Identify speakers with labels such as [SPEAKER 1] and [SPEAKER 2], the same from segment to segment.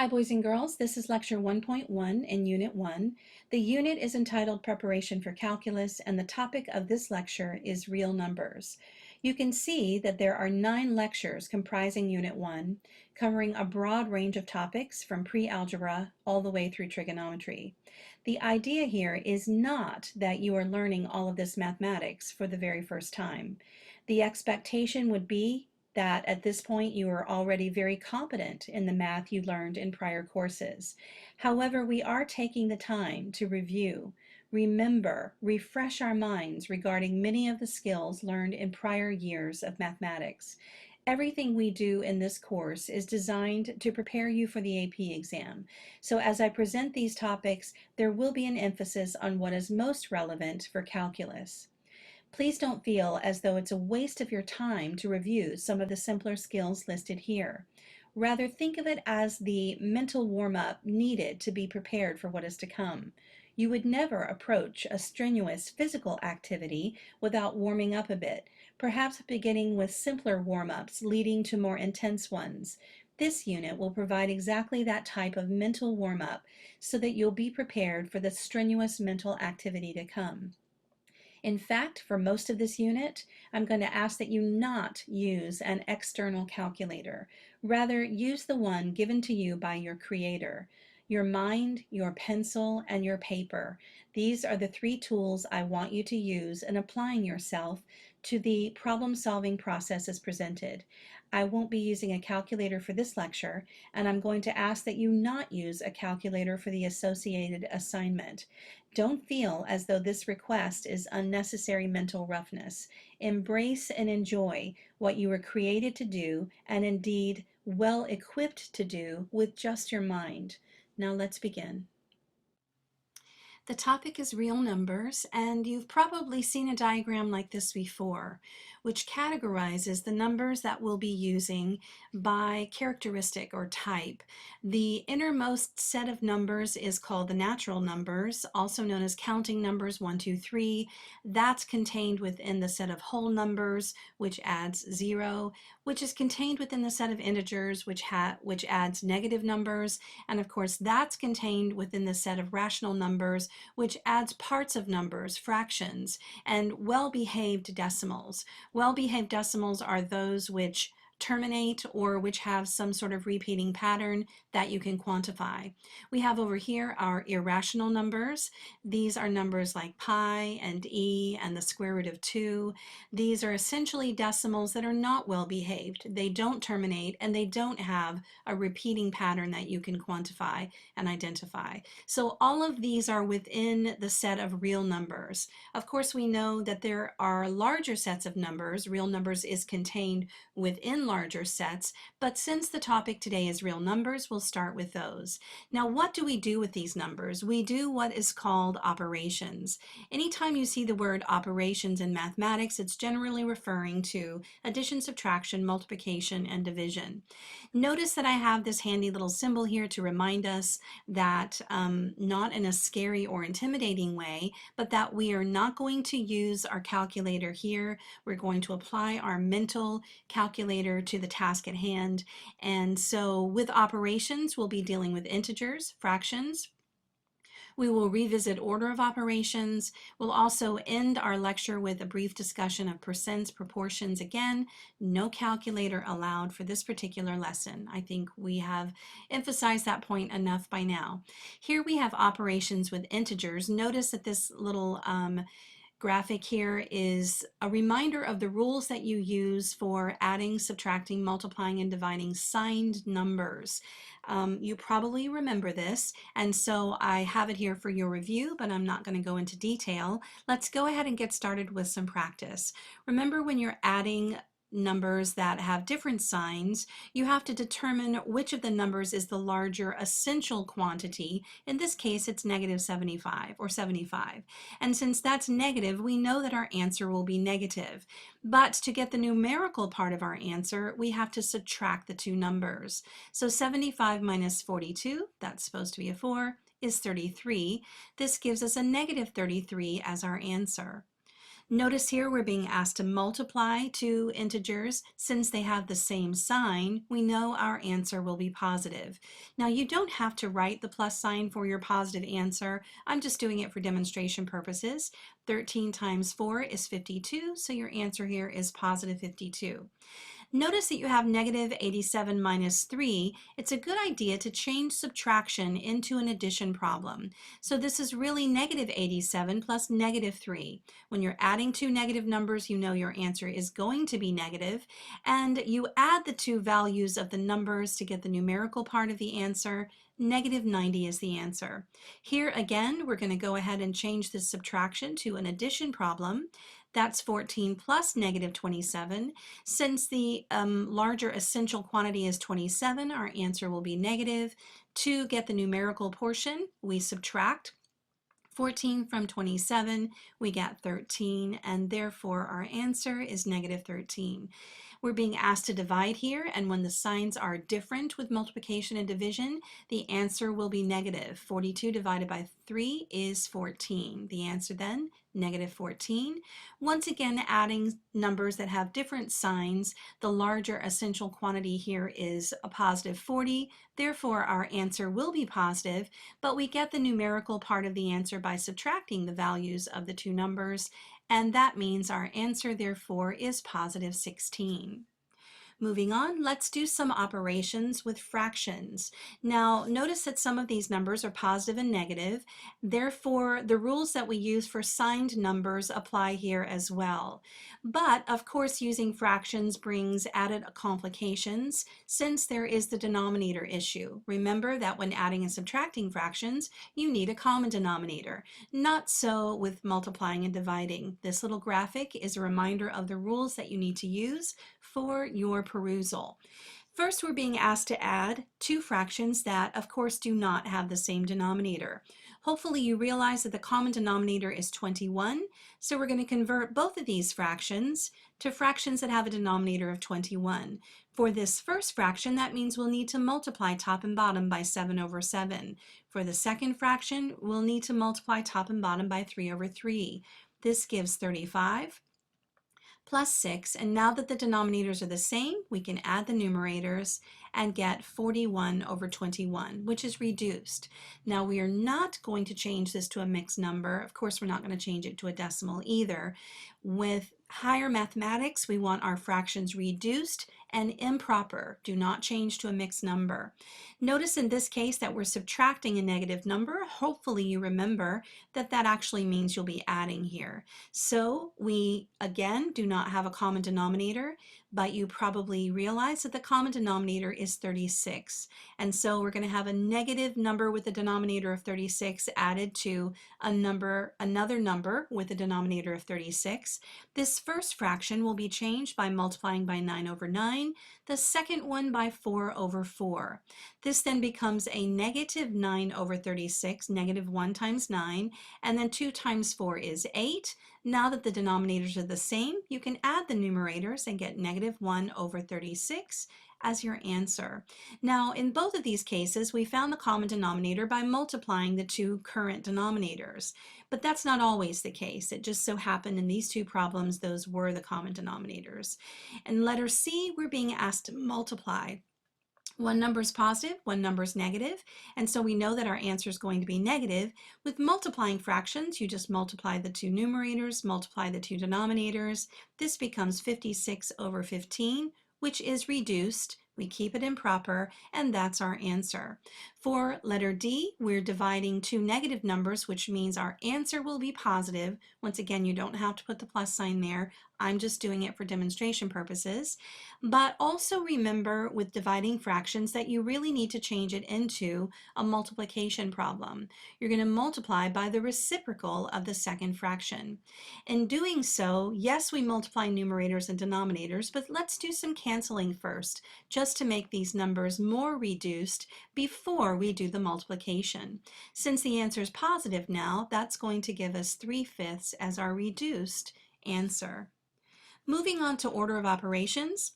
[SPEAKER 1] Hi boys and girls, this is lecture 1.1 in Unit 1. The unit is entitled Preparation for Calculus and the topic of this lecture is real numbers. You can see that there are 9 lectures comprising Unit 1, covering a broad range of topics from pre-algebra all the way through trigonometry. The idea here is not that you are learning all of this mathematics for the very first time. The expectation would be that at this point you are already very competent in the math you learned in prior courses. However, we are taking the time to review, remember, refresh our minds regarding many of the skills learned in prior years of mathematics. Everything we do in this course is designed to prepare you for the AP exam. So as I present these topics, there will be an emphasis on what is most relevant for calculus. Please don't feel as though it's a waste of your time to review some of the simpler skills listed here. Rather, think of it as the mental warm-up needed to be prepared for what is to come. You would never approach a strenuous physical activity without warming up a bit, perhaps beginning with simpler warm-ups leading to more intense ones. This unit will provide exactly that type of mental warm-up so that you'll be prepared for the strenuous mental activity to come. In fact, for most of this unit, I'm going to ask that you not use an external calculator. Rather, use the one given to you by your creator. Your mind, your pencil, and your paper. These are the 3 tools I want you to use in applying yourself to the problem-solving process as presented. I won't be using a calculator for this lecture, and I'm going to ask that you not use a calculator for the associated assignment. Don't feel as though this request is unnecessary mental roughness. Embrace and enjoy what you were created to do and indeed well equipped to do with just your mind. Now let's begin. The topic is real numbers, and you've probably seen a diagram like this before, which categorizes the numbers that we'll be using by characteristic or type. The innermost set of numbers is called the natural numbers, also known as counting numbers 1, 2, 3. That's contained within the set of whole numbers, which adds 0, which is contained within the set of integers, which adds negative numbers, and of course that's contained within the set of rational numbers, which adds parts of numbers, fractions, and well-behaved decimals. Well-behaved decimals are those which terminate or which have some sort of repeating pattern that you can quantify. We have over here our irrational numbers. These are numbers like pi and e and the square root of 2. These are essentially decimals that are not well behaved. They don't terminate and they don't have a repeating pattern that you can quantify and identify. So all of these are within the set of real numbers. Of course, we know that there are larger sets of numbers. Real numbers is contained within larger sets, but since the topic today is real numbers, we'll start with those. Now, what do we do with these numbers? We do what is called operations. Anytime you see the word operations in mathematics, it's generally referring to addition, subtraction, multiplication, and division. Notice that I have this handy little symbol here to remind us that not in a scary or intimidating way, but that we are not going to use our calculator here. We're going to apply our mental calculator to the task at hand. And so with operations, we'll be dealing with integers, fractions. We will revisit order of operations. We'll also end our lecture with a brief discussion of percents, proportions. Again, no calculator allowed for this particular lesson. I think we have emphasized that point enough by now. Here we have operations with integers. Notice that this little graphic here is a reminder of the rules that you use for adding, subtracting, multiplying, and dividing signed numbers. You probably remember this, and so I have it here for your review, but I'm not going to go into detail. Let's go ahead and get started with some practice. Remember, when you're adding numbers that have different signs, you have to determine which of the numbers is the larger essential quantity. In this case, it's negative 75 or 75. And since that's negative, we know that our answer will be negative. But to get the numerical part of our answer, we have to subtract the 2 numbers. So 75 minus 42, that's supposed to be a 4, is 33. This gives us a negative 33 as our answer. Notice here we're being asked to multiply two integers. Since they have the same sign, we know our answer will be positive. Now you don't have to write the plus sign for your positive answer. I'm just doing it for demonstration purposes. 13 times 4 is 52, so your answer here is positive 52. Notice that you have negative 87 minus 3. It's a good idea to change subtraction into an addition problem. So this is really negative 87 plus negative 3. When you're adding two negative numbers, you know your answer is going to be negative, and you add the two values of the numbers to get the numerical part of the answer. Negative 90 is the answer. Here again, we're going to go ahead and change this subtraction to an addition problem. That's 14 plus negative 27. Since the larger essential quantity is 27, our answer will be negative. To get the numerical portion, we subtract 14 from 27, we get 13, and therefore our answer is negative 13. We're being asked to divide here, and when the signs are different with multiplication and division, the answer will be negative. 42 divided by 3 is 14. The answer then, negative 14. Once again, adding numbers that have different signs, the larger essential quantity here is a positive 40. Therefore, our answer will be positive, but we get the numerical part of the answer by subtracting the values of the two numbers, and that means our answer, therefore, is positive 16. Moving on, let's do some operations with fractions. Now, notice that some of these numbers are positive and negative. Therefore, the rules that we use for signed numbers apply here as well. But, of course, using fractions brings added complications since there is the denominator issue. Remember that when adding and subtracting fractions, you need a common denominator. Not so with multiplying and dividing. This little graphic is a reminder of the rules that you need to use for your perusal. First, we're being asked to add two fractions that, of course, do not have the same denominator. Hopefully you realize that the common denominator is 21, so we're going to convert both of these fractions to fractions that have a denominator of 21. For this first fraction, that means we'll need to multiply top and bottom by 7 over 7. For the second fraction, we'll need to multiply top and bottom by 3 over 3. This gives 35 plus 6, and now that the denominators are the same, we can add the numerators and get 41 over 21, which is reduced. Now we are not going to change this to a mixed number. Of course, we're not going to change it to a decimal either. With higher mathematics, we want our fractions reduced and improper. Do not change to a mixed number. Notice in this case that we're subtracting a negative number. Hopefully you remember that that actually means you'll be adding here. So we, again, do not have a common denominator, but you probably realize that the common denominator is 36. And so we're going to have a negative number with a denominator of 36 added to another number with a denominator of 36. This first fraction will be changed by multiplying by 9 over 9, the second one by 4 over 4. This then becomes a negative 9 over 36, negative 1 times 9, and then 2 times 4 is 8. Now that the denominators are the same, you can add the numerators and get negative 1 over 36 as your answer. Now, in both of these cases, we found the common denominator by multiplying the two current denominators. But that's not always the case. It just so happened in these two problems, those were the common denominators. In letter C, we're being asked to multiply. One number is positive, one number is negative, and so we know that our answer is going to be negative. With multiplying fractions, you just multiply the two numerators, multiply the two denominators. This becomes 56 over 15, which is reduced. We keep it improper, and that's our answer. For letter D, we're dividing two negative numbers, which means our answer will be positive. Once again, you don't have to put the plus sign there. I'm just doing it for demonstration purposes. But also remember with dividing fractions that you really need to change it into a multiplication problem. You're going to multiply by the reciprocal of the second fraction. In doing so, yes, we multiply numerators and denominators, but let's do some canceling first, just to make these numbers more reduced before we do the multiplication. Since the answer is positive now, that's going to give us 3/5 as our reduced answer. Moving on to order of operations.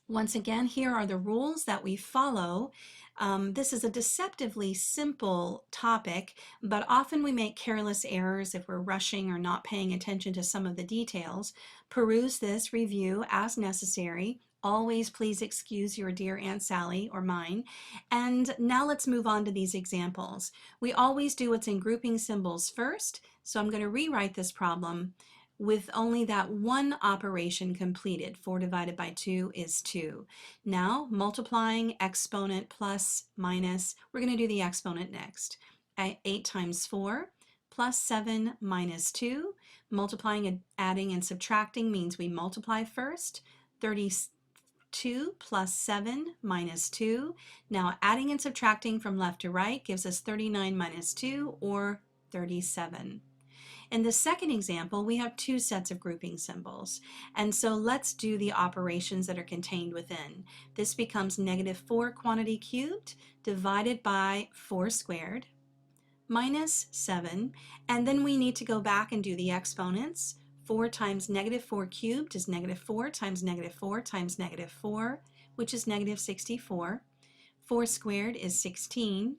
[SPEAKER 1] Once again, here are the rules that we follow. This is a deceptively simple topic, but often we make careless errors if we're rushing or not paying attention to some of the details. Peruse this review as necessary. Always please excuse your dear Aunt Sally or mine. And now let's move on to these examples. We always do what's in grouping symbols first, so I'm going to rewrite this problem with only that one operation completed. 4 divided by 2 is 2. Now, multiplying exponent plus minus, we're going to do the exponent next. 8 times 4 plus 7 minus 2. Multiplying and adding and subtracting means we multiply first. 32 plus 7 minus 2. Now, adding and subtracting from left to right gives us 39 minus 2, or 37. In the second example, we have two sets of grouping symbols. And so let's do the operations that are contained within. This becomes -4 quantity cubed divided by 4 squared minus 7. And then we need to go back and do the exponents. 4 times -4 cubed is -4 times -4 times -4, which is -64. 4 squared is 16.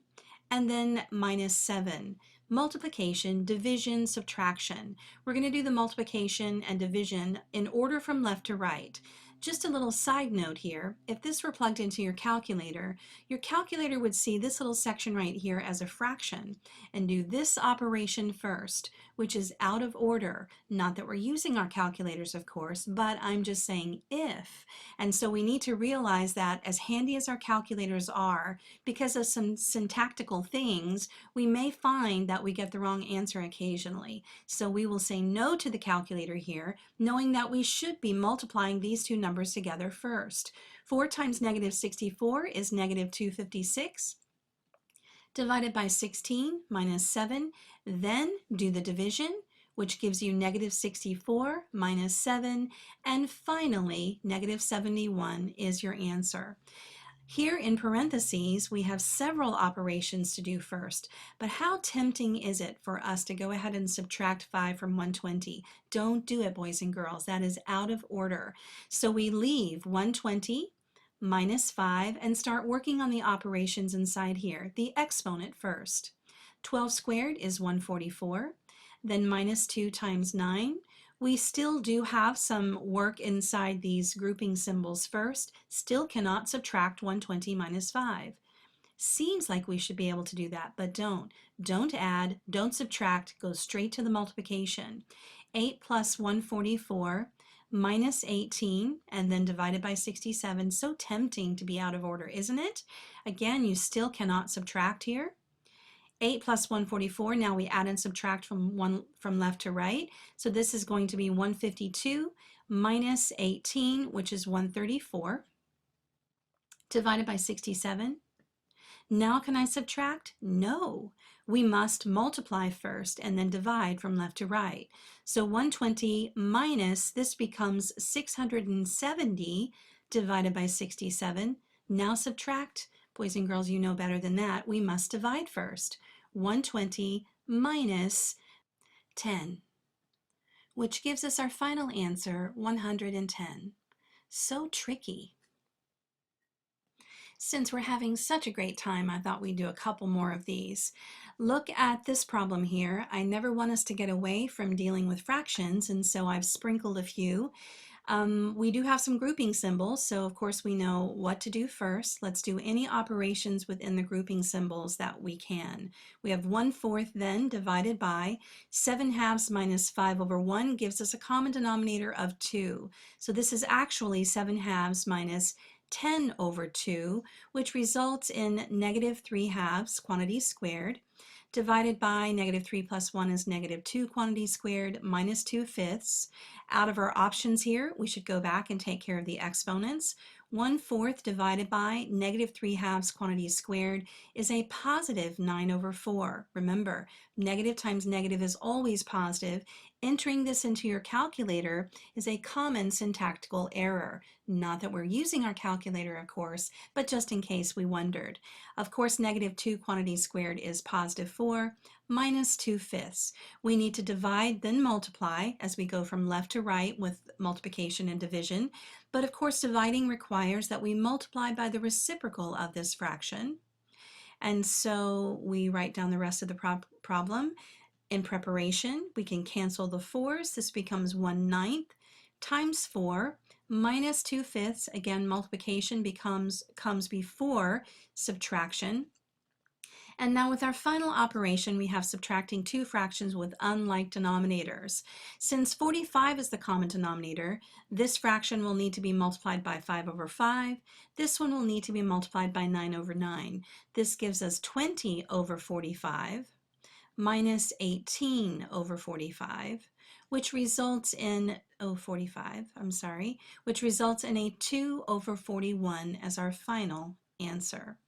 [SPEAKER 1] And then minus 7. Multiplication, division, subtraction. We're going to do the multiplication and division in order from left to right. Just a little side note here, if this were plugged into your calculator would see this little section right here as a fraction and do this operation first, which is out of order. Not that we're using our calculators, of course, but I'm just saying if. And so we need to realize that as handy as our calculators are, because of some syntactical things, we may find that we get the wrong answer occasionally. So we will say no to the calculator here, knowing that we should be multiplying these two numbers together first. 4 times -64 is -256 divided by 16 minus 7. Then do the division, which gives you -64 minus 7. And finally, -71 is your answer. Here in parentheses, we have several operations to do first, but how tempting is it for us to go ahead and subtract 5 from 120? Don't do it, boys and girls. That is out of order. So we leave 120 minus 5 and start working on the operations inside here. The exponent first. 12 squared is 144. Then minus 2 times 9. We still do have some work inside these grouping symbols first. Still cannot subtract 120 minus 5. Seems like we should be able to do that, but don't. Don't add, don't subtract, go straight to the multiplication. 8 plus 144 minus 18, and then divided by 67. So tempting to be out of order, isn't it? Again, you still cannot subtract here. 8 plus 144, now we add and subtract from left to right. So this is going to be 152 minus 18, which is 134, divided by 67. Now can I subtract? No. We must multiply first and then divide from left to right. So 120 minus, this becomes 670 divided by 67. Now subtract. Boys and girls, you know better than that. We must divide first. 120 minus 10, which gives us our final answer, 110. So tricky. Since we're having such a great time, I thought we'd do a couple more of these. Look at this problem here. I never want us to get away from dealing with fractions, and so I've sprinkled a few. We do have some grouping symbols, so of course we know what to do first. Let's do any operations within the grouping symbols that we can. We have 1/4 then divided by 7/2 minus 5 over 1 gives us a common denominator of 2. So this is actually 7/2 minus 10 over 2, which results in -3/2 quantity squared, divided by -3 plus 1 is -2 quantity squared minus 2/5. Out of our options here, we should go back and take care of the exponents. 1/4 divided by -3/2 quantity squared is a positive 9 over 4. Remember, negative times negative is always positive. Entering this into your calculator is a common syntactical error. Not that we're using our calculator, of course, but just in case we wondered. Of course, -2 quantity squared is positive 4 minus 2/5. We need to divide, then multiply as we go from left to right with multiplication and division. But of course, dividing requires that we multiply by the reciprocal of this fraction. And so we write down the rest of the problem. In preparation, we can cancel the 4s. This becomes 1/9 times 4 minus 2/5. Again, multiplication comes before subtraction. And now with our final operation, we have subtracting two fractions with unlike denominators. Since 45 is the common denominator, this fraction will need to be multiplied by 5/5. This one will need to be multiplied by 9/9. This gives us 20/45 minus 18/45, which results in, which results in a 2/41 as our final answer.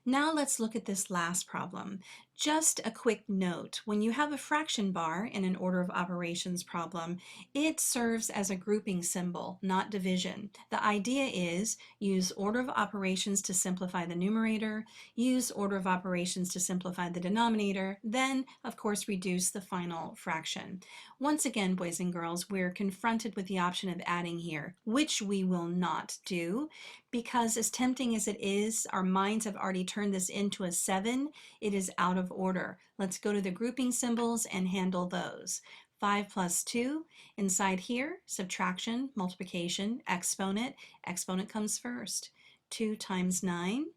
[SPEAKER 1] Now let's look at this last problem. Just a quick note, when you have a fraction bar in an order of operations problem, it serves as a grouping symbol, not division. The idea is use order of operations to simplify the numerator, use order of operations to simplify the denominator, then of course reduce the final fraction. Once again, boys and girls, we're confronted with the option of adding here, which we will not do, because as tempting as it is, our minds have already turned this into a 7. It is out of order. Let's go to the grouping symbols and handle those. 5 plus 2, inside here, subtraction, multiplication, exponent. Exponent comes first. 2 times 9.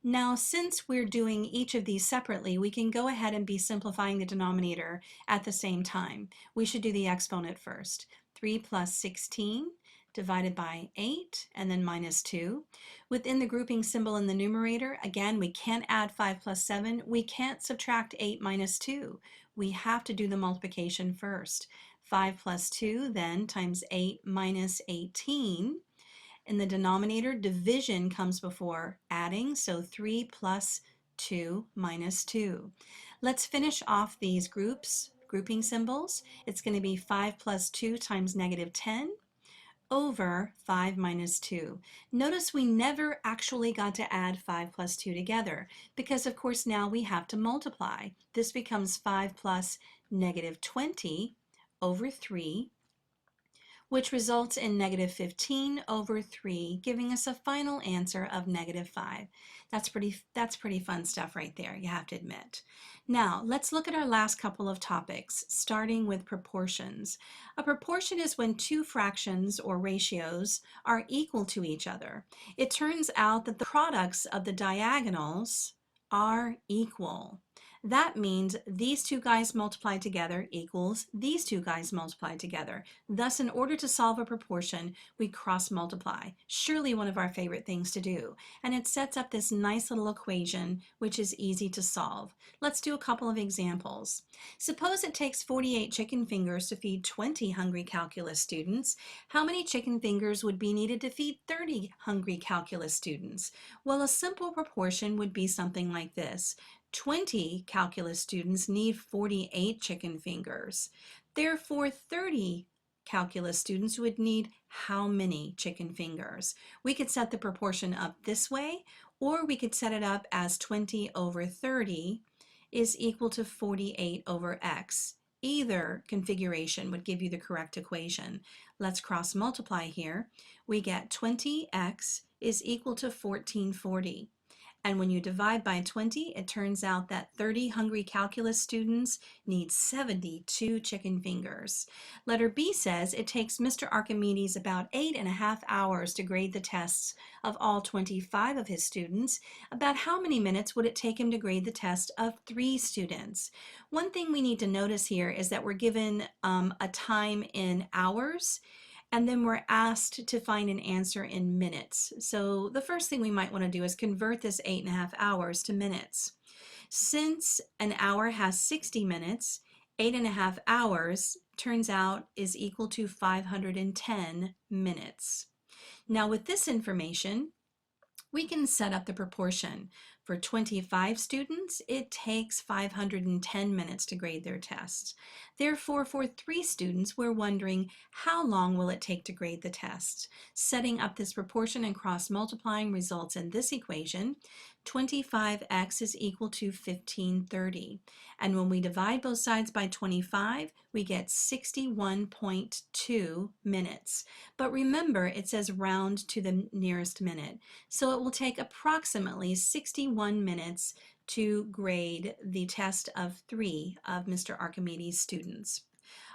[SPEAKER 1] Now, since we're doing each of these separately, we can go ahead and be simplifying the denominator at the same time. We should do the exponent first. 3 plus 16 divided by 8, and then minus 2. Within the grouping symbol in the numerator, again, we can't add 5 plus 7. We can't subtract 8 minus 2. We have to do the multiplication first. 5 plus 2 then times 8 minus 18. In the denominator, division comes before adding, so 3 plus 2 minus 2. Let's finish off these grouping symbols. It's going to be 5 plus 2 times -10. Over 5 minus 2. Notice we never actually got to add 5 plus 2 together because of course now we have to multiply. This becomes 5 plus -20 over 3, which results in -15 over 3, giving us a final answer of -5. That's pretty fun stuff right there, you have to admit. Now, let's look at our last couple of topics, starting with proportions. A proportion is when two fractions or ratios are equal to each other. It turns out that the products of the diagonals are equal. That means these two guys multiplied together equals these two guys multiplied together. Thus, in order to solve a proportion, we cross multiply. Surely one of our favorite things to do. And it sets up this nice little equation, which is easy to solve. Let's do a couple of examples. Suppose it takes 48 chicken fingers to feed 20 hungry calculus students. How many chicken fingers would be needed to feed 30 hungry calculus students? Well, a simple proportion would be something like this. 20 calculus students need 48 chicken fingers. Therefore, 30 calculus students would need how many chicken fingers? We could set the proportion up this way, or we could set it up as 20 over 30 is equal to 48 over x. Either configuration would give you the correct equation. Let's cross multiply here. We get 20x is equal to 1440. And when you divide by 20, it turns out that 30 hungry calculus students need 72 chicken fingers. Letter B says it takes Mr. Archimedes about 8.5 hours to grade the tests of all 25 of his students. About how many minutes would it take him to grade the test of 3 students? One thing we need to notice here is that we're given a time in hours, and then we're asked to find an answer in minutes. So the first thing we might want to do is convert this 8.5 hours to minutes. Since an hour has 60 minutes, 8.5 hours turns out is equal to 510 minutes. Now with this information, we can set up the proportion. For 25 students, it takes 510 minutes to grade their tests. Therefore, for 3 students, we're wondering how long will it take to grade the tests. Setting up this proportion and cross multiplying results in this equation. 25x is equal to 1530. And when we divide both sides by 25, we get 61.2 minutes. But remember, it says round to the nearest minute. So it will take approximately 61 minutes to grade the test of 3 of Mr. Archimedes' students.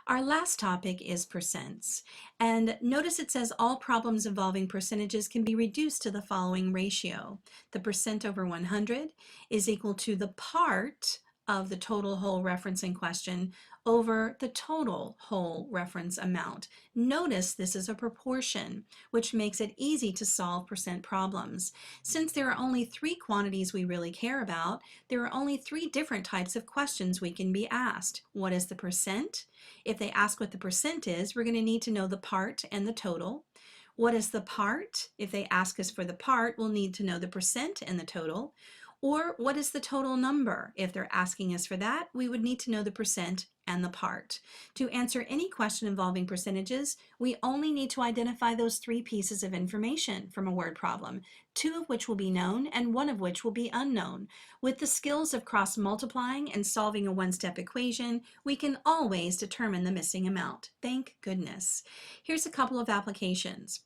[SPEAKER 1] Our last topic is percents, and notice it says all problems involving percentages can be reduced to the following ratio. The percent over 100 is equal to the part of the total whole reference in question over the total whole reference amount. Notice this is a proportion, which makes it easy to solve percent problems. Since there are only 3 quantities we really care about, there are only 3 different types of questions we can be asked. What is the percent? If they ask what the percent is, we're going to need to know the part and the total. What is the part? If they ask us for the part, we'll need to know the percent and the total. Or what is the total number? If they're asking us for that, we would need to know the percent and the part. To answer any question involving percentages, we only need to identify those 3 pieces of information from a word problem, 2 of which will be known and 1 of which will be unknown. With the skills of cross-multiplying and solving a one-step equation, we can always determine the missing amount. Thank goodness. Here's a couple of applications.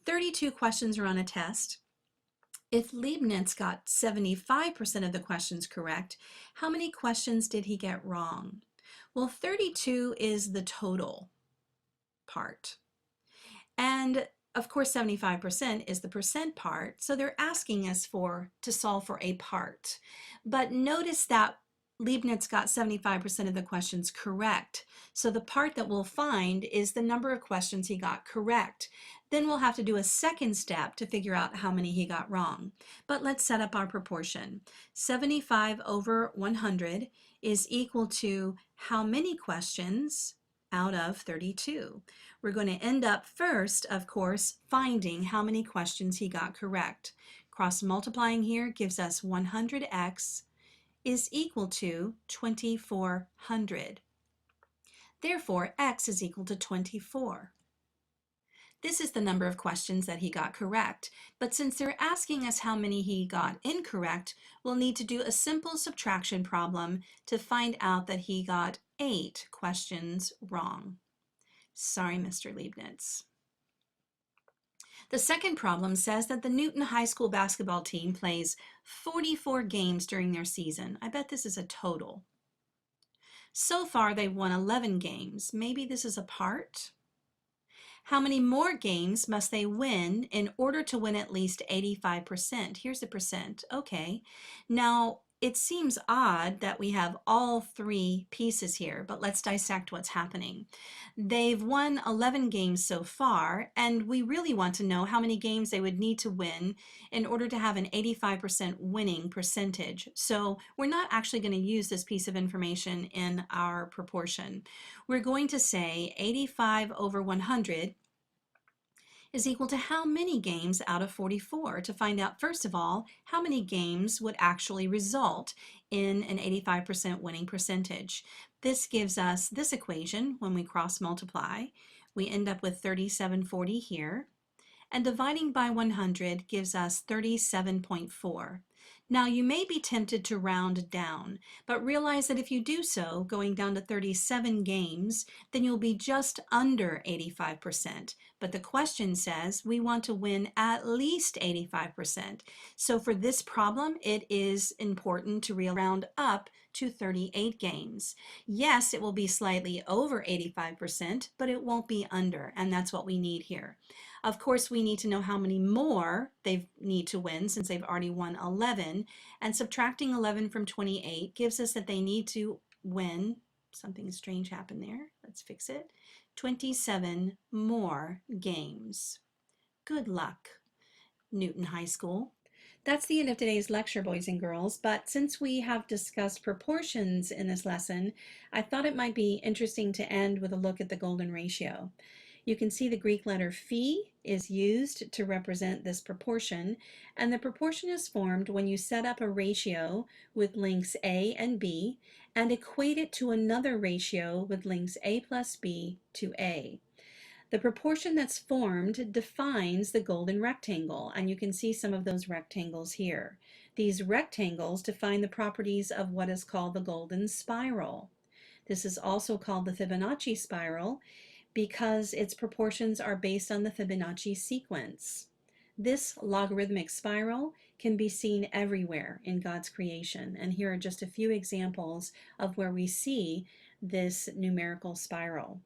[SPEAKER 1] 32 questions are on a test. If Leibniz got 75% of the questions correct, how many questions did he get wrong? Well, 32 is the total part. And of course, 75% is the percent part, so they're asking us to solve for a part. But notice that Leibniz got 75% of the questions correct. So the part that we'll find is the number of questions he got correct. Then we'll have to do a second step to figure out how many he got wrong. But let's set up our proportion. 75 over 100 is equal to how many questions out of 32? We're going to end up first, of course, finding how many questions he got correct. Cross multiplying here gives us 100x is equal to 2400. Therefore, x is equal to 24. This is the number of questions that he got correct, but since they're asking us how many he got incorrect, we'll need to do a simple subtraction problem to find out that he got 8 questions wrong. Sorry, Mr. Leibniz. The second problem says that the Newton High School basketball team plays 44 games during their season. I bet this is a total. So far, they've won 11 games. Maybe this is a part? How many more games must they win in order to win at least 85%? Here's the percent. Okay. Now, it seems odd that we have all 3 pieces here, but let's dissect what's happening. They've won 11 games so far, and we really want to know how many games they would need to win in order to have an 85% winning percentage. So we're not actually going to use this piece of information in our proportion. We're going to say 85 over 100 is equal to how many games out of 44 to find out, first of all, how many games would actually result in an 85% winning percentage. This gives us this equation when we cross multiply. We end up with 3740 here, and dividing by 100 gives us 37.4. Now you may be tempted to round down, but realize that if you do so, going down to 37 games, then you'll be just under 85%. But the question says we want to win at least 85%. So for this problem, it is important to round up to 38 games. Yes, it will be slightly over 85%, but it won't be under, and that's what we need here. Of course, we need to know how many more they need to win since they've already won 11, and subtracting 11 from 28 gives us that they need to win, something strange happened there, let's fix it, 27 more games. Good luck, Newton High School. That's the end of today's lecture, boys and girls, but since we have discussed proportions in this lesson, I thought it might be interesting to end with a look at the golden ratio. You can see the Greek letter phi is used to represent this proportion, and the proportion is formed when you set up a ratio with links A and B and equate it to another ratio with links A plus B to A. The proportion that's formed defines the golden rectangle, and you can see some of those rectangles here. These rectangles define the properties of what is called the golden spiral. This is also called the Fibonacci spiral, because its proportions are based on the Fibonacci sequence. This logarithmic spiral can be seen everywhere in God's creation, and here are just a few examples of where we see this numerical spiral.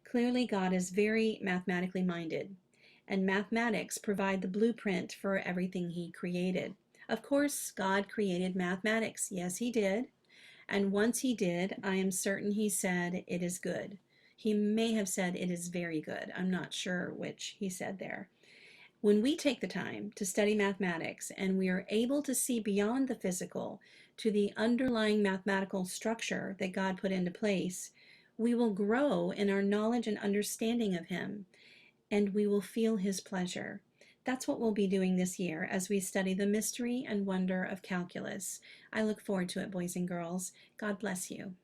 [SPEAKER 1] Clearly, God is very mathematically minded, and mathematics provide the blueprint for everything He created. Of course, God created mathematics. Yes, He did. And once He did, I am certain He said, "It is good." He may have said, "It is very good." I'm not sure which He said there. When we take the time to study mathematics and we are able to see beyond the physical to the underlying mathematical structure that God put into place, we will grow in our knowledge and understanding of Him, and we will feel His pleasure. That's what we'll be doing this year as we study the mystery and wonder of calculus. I look forward to it, boys and girls. God bless you.